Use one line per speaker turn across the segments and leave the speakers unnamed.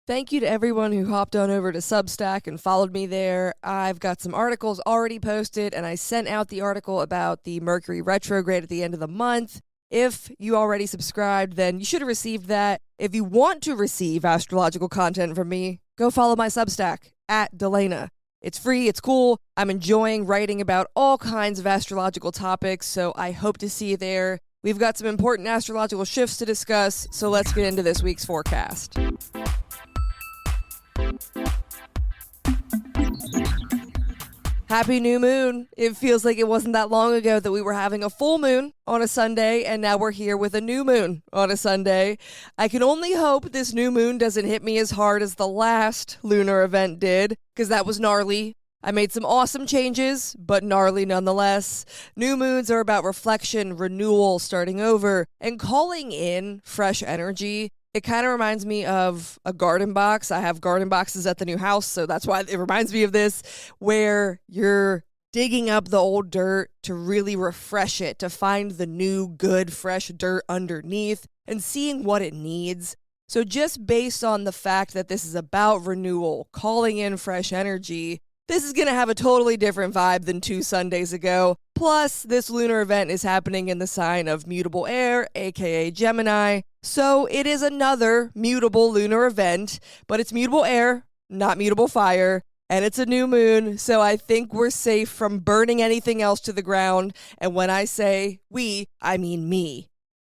Thank you to everyone who hopped on over to Substack and followed me there. I've got some articles already posted, and I sent out the article about the Mercury retrograde at the end of the month. If you already subscribed, then you should have received that. If you want to receive astrological content from me, go follow my Substack, @Delana. It's free, it's cool. I'm enjoying writing about all kinds of astrological topics, so I hope to see you there. We've got some important astrological shifts to discuss, so let's get into this week's forecast. Happy new moon. It feels like it wasn't that long ago that we were having a full moon on a Sunday, and now we're here with a new moon on a Sunday. I can only hope this new moon doesn't hit me as hard as the last lunar event did, because that was gnarly. I made some awesome changes, but gnarly nonetheless. New moons are about reflection, renewal, starting over, and calling in fresh energy. It kind of reminds me of a garden box. I have garden boxes at the new house, so that's why it reminds me of this, where you're digging up the old dirt to really refresh it, to find the new, good, fresh dirt underneath and seeing what it needs. So just based on the fact that this is about renewal, calling in fresh energy, this is going to have a totally different vibe than 2 Sundays ago. Plus, this lunar event is happening in the sign of mutable air, aka Gemini. So it is another mutable lunar event, but it's mutable air, not mutable fire, and it's a new moon, so I think we're safe from burning anything else to the ground. And when I say we, I mean me.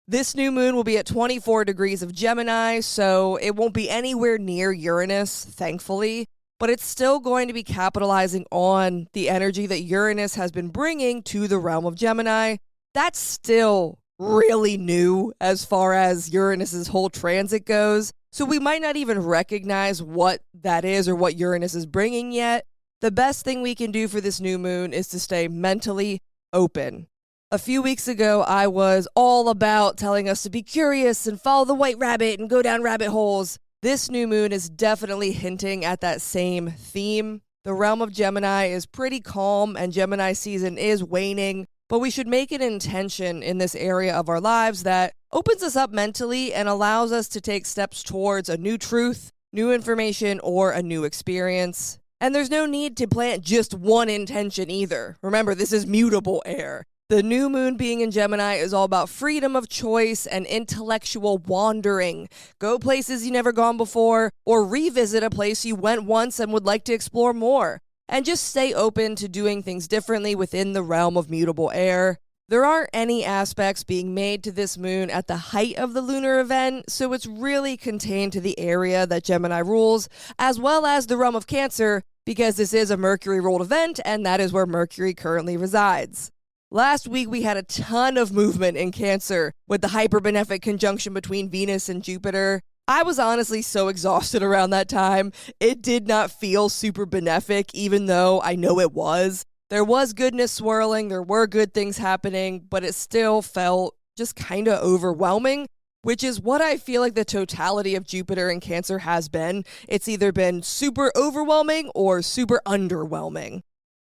This new moon will be at 24 degrees of Gemini, so it won't be anywhere near Uranus, thankfully. But it's still going to be capitalizing on the energy that Uranus has been bringing to the realm of Gemini. That's still really new as far as Uranus's whole transit goes. So we might not even recognize what that is or what Uranus is bringing yet. The best thing we can do for this new moon is to stay mentally open. A few weeks ago, I was all about telling us to be curious and follow the white rabbit and go down rabbit holes. This new moon is definitely hinting at that same theme. The realm of Gemini is pretty calm and Gemini season is waning, but we should make an intention in this area of our lives that opens us up mentally and allows us to take steps towards a new truth, new information, or a new experience. And there's no need to plant just one intention either. Remember, this is mutable air. The new moon being in Gemini is all about freedom of choice and intellectual wandering. Go places you've never gone before, or revisit a place you went once and would like to explore more. And just stay open to doing things differently within the realm of mutable air. There aren't any aspects being made to this moon at the height of the lunar event, so it's really contained to the area that Gemini rules, as well as the realm of Cancer, because this is a Mercury-ruled event, and that is where Mercury currently resides. Last week, we had a ton of movement in Cancer with the hyperbenefic conjunction between Venus and Jupiter. I was honestly so exhausted around that time. It did not feel super benefic, even though I know it was. There was goodness swirling, there were good things happening, but it still felt just kind of overwhelming, which is what I feel like the totality of Jupiter and Cancer has been. It's either been super overwhelming or super underwhelming.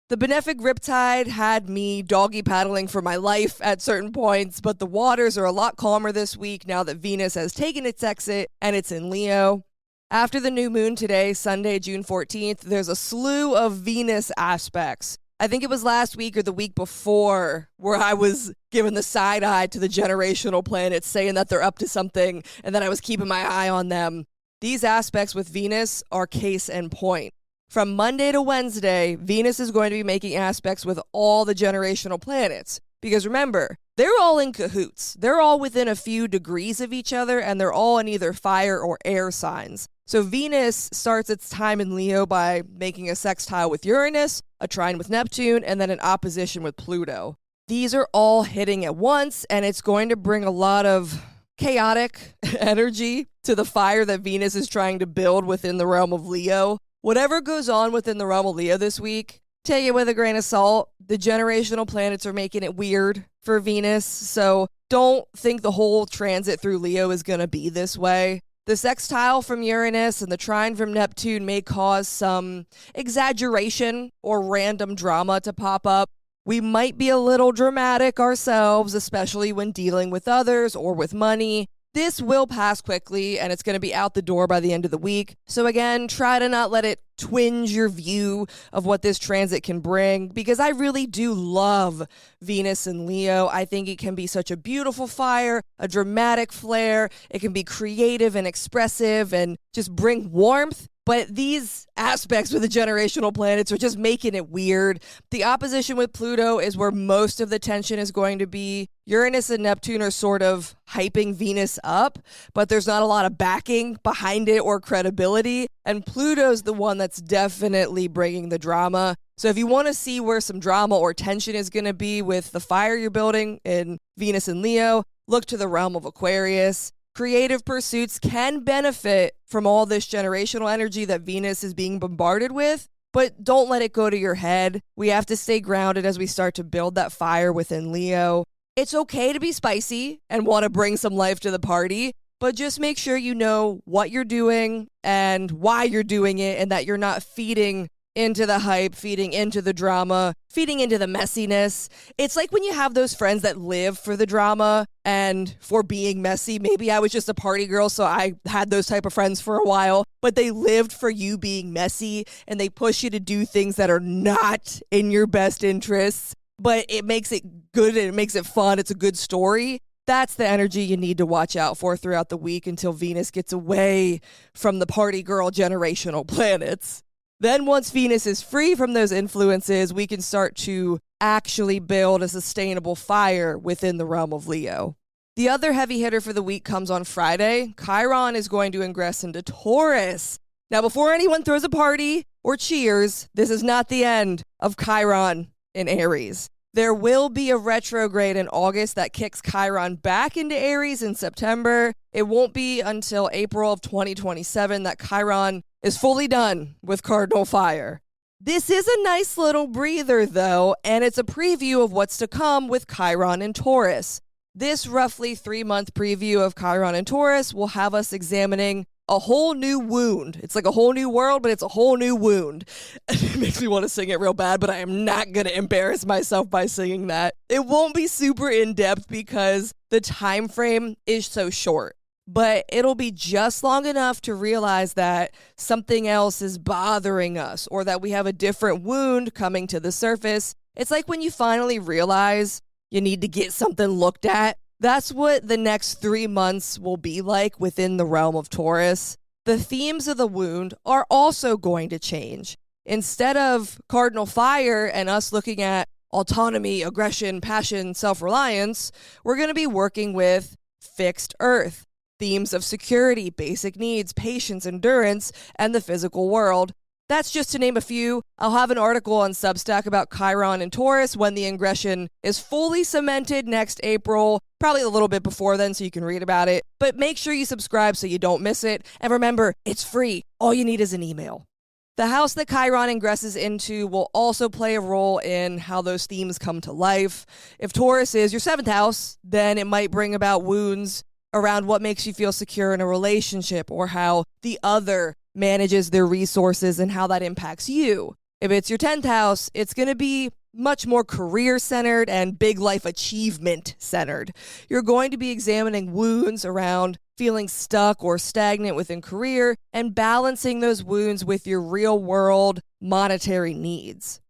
The benefic riptide had me doggy paddling for my life at certain points, but the waters are a lot calmer this week now that Venus has taken its exit and it's in Leo. After the new moon today, Sunday, June 14th, there's a slew of Venus aspects. I think it was last week or the week before where I was giving the side eye to the generational planets saying that they're up to something and that I was keeping my eye on them. These aspects with Venus are case in point. From Monday to Wednesday, Venus is going to be making aspects with all the generational planets. Because remember, they're all in cahoots. They're all within a few degrees of each other, and they're all in either fire or air signs. So Venus starts its time in Leo by making a sextile with Uranus, a trine with Neptune, and then an opposition with Pluto. These are all hitting at once, and it's going to bring a lot of chaotic energy to the fire that Venus is trying to build within the realm of Leo. Whatever goes on within the realm of Leo this week, take it with a grain of salt. The generational planets are making it weird for Venus, so don't think the whole transit through Leo is going to be this way. The sextile from Uranus and the trine from Neptune may cause some exaggeration or random drama to pop up. We might be a little dramatic ourselves, especially when dealing with others or with money. This will pass quickly, and it's going to be out the door by the end of the week. So again, try to not let it twinge your view of what this transit can bring, because I really do love Venus and Leo. I think it can be such a beautiful fire, a dramatic flare. It can be creative and expressive and just bring warmth. But these aspects with the generational planets are just making it weird. The opposition with Pluto is where most of the tension is going to be. Uranus and Neptune are sort of hyping Venus up, but there's not a lot of backing behind it or credibility. And Pluto's the one that's definitely bringing the drama. So if you want to see where some drama or tension is going to be with the fire you're building in Venus and Leo, look to the realm of Aquarius. Creative pursuits can benefit from all this generational energy that Venus is being bombarded with, but don't let it go to your head. We have to stay grounded as we start to build that fire within Leo. It's okay to be spicy and want to bring some life to the party, but just make sure you know what you're doing and why you're doing it, and that you're not feeding into the hype, feeding into the drama, feeding into the messiness. It's like when you have those friends that live for the drama and for being messy. Maybe I was just a party girl, so I had those type of friends for a while, but they lived for you being messy, and they push you to do things that are not in your best interests, but it makes it good and it makes it fun. It's a good story. That's the energy you need to watch out for throughout the week until Venus gets away from the party girl generational planets. Then once Venus is free from those influences, we can start to actually build a sustainable fire within the realm of Leo. The other heavy hitter for the week comes on Friday. Chiron is going to ingress into Taurus. Now, before anyone throws a party or cheers, this is not the end of Chiron in Aries. There will be a retrograde in August that kicks Chiron back into Aries in September. It won't be until April of 2027 that Chiron is fully done with cardinal fire. This is a nice little breather, though, and it's a preview of what's to come with Chiron and Taurus. This roughly 3-month preview of Chiron and Taurus will have us examining a whole new wound. It's like a whole new world, but it's a whole new wound. It makes me want to sing it real bad, but I am not going to embarrass myself by singing that. It won't be super in-depth because the time frame is so short, but it'll be just long enough to realize that something else is bothering us or that we have a different wound coming to the surface. It's like when you finally realize you need to get something looked at. That's what the next 3 months will be like within the realm of Taurus. The themes of the wound are also going to change. Instead of cardinal fire and us looking at autonomy, aggression, passion, self-reliance, we're going to be working with fixed earth, themes of security, basic needs, patience, endurance, and the physical world. That's just to name a few. I'll have an article on Substack about Chiron and Taurus when the ingression is fully cemented next April, probably a little bit before then so you can read about it. But make sure you subscribe so you don't miss it. And remember, it's free. All you need is an email. The house that Chiron ingresses into will also play a role in how those themes come to life. If Taurus is your 7th house, then it might bring about wounds around what makes you feel secure in a relationship or how the other manages their resources and how that impacts you. If it's your 10th house, it's going to be much more career-centered and big life achievement-centered. You're going to be examining wounds around feeling stuck or stagnant within career and balancing those wounds with your real-world monetary needs.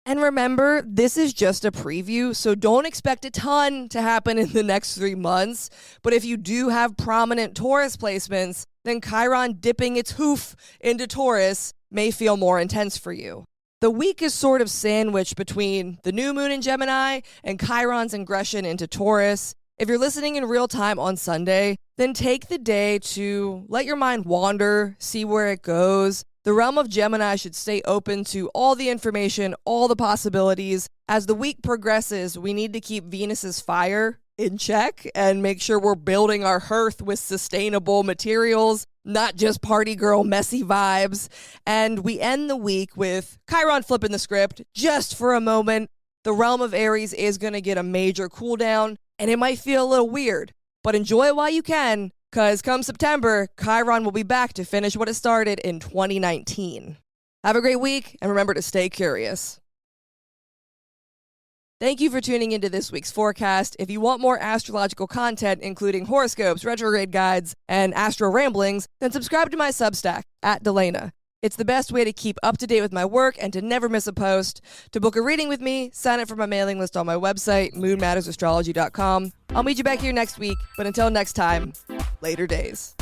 And remember, this is just a preview, so don't expect a ton to happen in the next 3 months. But if you do have prominent Taurus placements, then Chiron dipping its hoof into Taurus may feel more intense for you. The week is sort of sandwiched between the new moon in Gemini and Chiron's ingression into Taurus. If you're listening in real time on Sunday, then take the day to let your mind wander, see where it goes. The realm of Gemini should stay open to all the information, all the possibilities. As the week progresses, we need to keep Venus's fire in check and make sure we're building our hearth with sustainable materials, not just party girl messy vibes. And we end the week with Chiron flipping the script just for a moment. The realm of Aries is going to get a major cool down, and it might feel a little weird, but enjoy it while you can. Because come September, Chiron will be back to finish what it started in 2019. Have a great week, and remember to stay curious. Thank you for tuning into this week's forecast. If you want more astrological content, including horoscopes, retrograde guides, and astro ramblings, then subscribe to my Substack, @Delana. It's the best way to keep up to date with my work and to never miss a post. To book a reading with me, sign up for my mailing list on my website, moonmattersastrology.com. I'll meet you back here next week, but until next time, later days.